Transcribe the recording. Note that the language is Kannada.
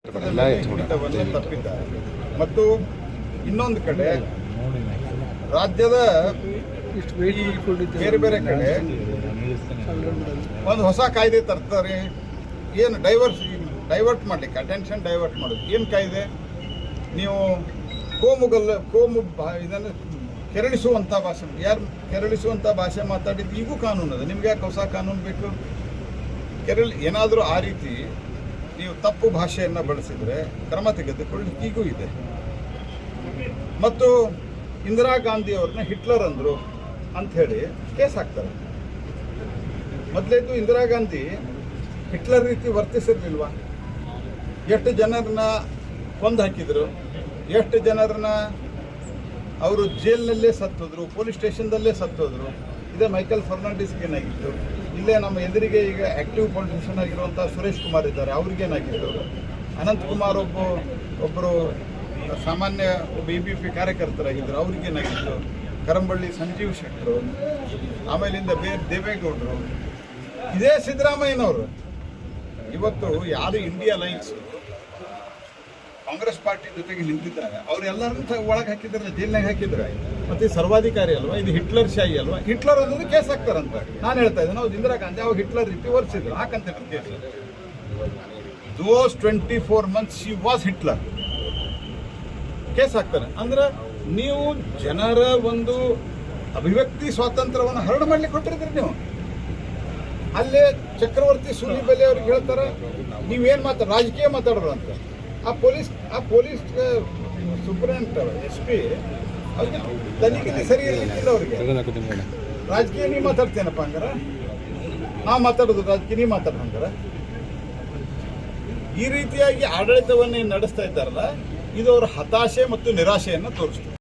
ತಪ್ಪಿದ್ದಾರೆ. ಮತ್ತು ಇನ್ನೊಂದು ಕಡೆ ರಾಜ್ಯದ ಬೇರೆ ಬೇರೆ ಕಡೆ ಒಂದು ಹೊಸ ಕಾಯ್ದೆ ತರ್ತಾರೆ. ಏನು ಡೈವರ್ಟ್ ಮಾಡಲಿಕ್ಕೆ, ಅಟೆನ್ಷನ್ ಡೈವರ್ಟ್ ಮಾಡೋದು. ಏನು ಕಾಯ್ದೆ? ನೀವು ಕೋಮು ಇದನ್ನು ಕೆರಳಿಸುವಂಥ ಭಾಷೆ, ಕೆರಳಿಸುವಂಥ ಭಾಷೆ ಮಾತಾಡಿದ್ದು ಈಗೂ ಕಾನೂನು ಅದ. ನಿಮ್ಗೆ ಯಾಕೆ ಹೊಸ ಕಾನೂನು ಬೇಕು? ಏನಾದರೂ ಆ ರೀತಿ ನೀವು ತಪ್ಪು ಭಾಷೆಯನ್ನು ಬಳಸಿದರೆ ಕ್ರಮ ತೆಗೆದುಕೊಳ್ಳಿಕ್ಕೆ ಈಗೂ ಇದೆ. ಮತ್ತು ಇಂದಿರಾ ಗಾಂಧಿ ಅವ್ರನ್ನ ಹಿಟ್ಲರ್ ಅಂದರು ಅಂಥೇಳಿ ಕೇಸ್ ಹಾಕ್ತಾರೆ. ಮೊದಲೇದು ಇಂದಿರಾ ಗಾಂಧಿ ಹಿಟ್ಲರ್ ರೀತಿ ವರ್ತಿಸಿರ್ಲಿಲ್ವಾ? ಎಷ್ಟು ಜನರನ್ನ ಕೊಂದು ಹಾಕಿದ್ರು, ಎಷ್ಟು ಜನರನ್ನ ಅವರು ಜೈಲಿನಲ್ಲೇ ಸತ್ತೋದ್ರು, ಪೊಲೀಸ್ ಸ್ಟೇಷನ್ದಲ್ಲೇ ಸತ್ತೋದ್ರು. ಇದೇ ಮೈಕಲ್ ಫರ್ನಾಂಡಿಸ್ಗೆ ಏನಾಗಿತ್ತು? ಇಲ್ಲೇ ನಮ್ಮ ಎದುರಿಗೆ ಈಗ ಆ್ಯಕ್ಟಿವ್ ಪೊಲಿಟಿಷಿಯನ್ ಆಗಿರುವಂಥ ಸುರೇಶ್ ಕುಮಾರ್ ಇದ್ದಾರೆ, ಅವ್ರಿಗೇನಾಗಿತ್ತು? ಅನಂತಕುಮಾರ್ ಒಬ್ಬರು ಸಾಮಾನ್ಯ ABP ಕಾರ್ಯಕರ್ತರಾಗಿದ್ದರು, ಅವ್ರಿಗೇನಾಗಿತ್ತು? ಕರಂಬಳ್ಳಿ ಸಂಜೀವ್ ಶೆಟ್ಟರು, ಆಮೇಲಿಂದ ದೇವೇಗೌಡರು, ಇದೇ ಸಿದ್ದರಾಮಯ್ಯನವರು. ಇವತ್ತು ಯಾರು ಇಂಡಿಯಾ ಅಲೈನ್ಸ್ ಕಾಂಗ್ರೆಸ್ ಪಾರ್ಟಿ ಜೊತೆಗೆ ನಿಂತಿದ್ದಾರೆ, ಅವರೆಲ್ಲರನ್ನು ಒಳಗೆ ಹಾಕಿದ್ರೆ, ಜೈಲಿನಾಗ ಹಾಕಿದ್ರೆ. ಮತ್ತು ಸರ್ವಾಧಿಕಾರಿ ಅಲ್ವಾ? ಇದು ಹಿಟ್ಲರ್ ಶಾಹಿ ಅಲ್ವಾ? ಹಿಟ್ಲರ್ ಅನ್ನೋದು ಕೇಸ್ ಹಾಕ್ತಾರಂತ ನಾನು ಹೇಳ್ತಾ ಇದ್ದೇನೆ. ನಾವು ಇಂದಿರಾ ಗಾಂಧಿ ಅವಾಗ ಹಿಟ್ಲರ್ ರೀತಿ ವರ್ಸಿದ್ರು, ಹಾಕಂತ case. Those 24 months she was Hitler. Case ಹಾಕ್ತಾರೆ. ಅಂದ್ರೆ ನೀವು ಜನರ ಒಂದು ಅಭಿವ್ಯಕ್ತಿ ಸ್ವಾತಂತ್ರ್ಯವನ್ನು ಹರಡು ಮಾಡ್ಲಿಕ್ಕೆ ಕೊಟ್ಟಿರ್ತೀರಿ. ನೀವು ಅಲ್ಲೇ ಚಕ್ರವರ್ತಿ ಸೂಲಿಬೆಲೆ ಅವ್ರಿಗೆ ಹೇಳ್ತಾರೆ, ನೀವೇನು ರಾಜಕೀಯ ಮಾತಾಡೋರು ಅಂತ. ಆ ಪೊಲೀಸ್ ಸೂಪರಿಂಟ್ SP ಅವ್ರಿಗೆ ತನಿಖೆ ಸರಿ ಇರಲಿಕ್ಕಿಲ್ಲ. ಅವ್ರಿಗೆ ರಾಜಕೀಯ ನೀವು ಮಾತಾಡ್ತೇನಪ್ಪ ಹಂಗಾರ? ನಾವು ಮಾತಾಡೋದು ರಾಜಕೀಯ, ನೀವು ಮಾತಾಡೋ ಹಂಗಾರ? ಈ ರೀತಿಯಾಗಿ ಆಡಳಿತವನ್ನು ನಡೆಸ್ತಾ ಇದ್ದಾರಲ್ಲ, ಇದು ಅವರ ಹತಾಶೆ ಮತ್ತು ನಿರಾಶೆಯನ್ನು ತೋರಿಸ್ತದೆ.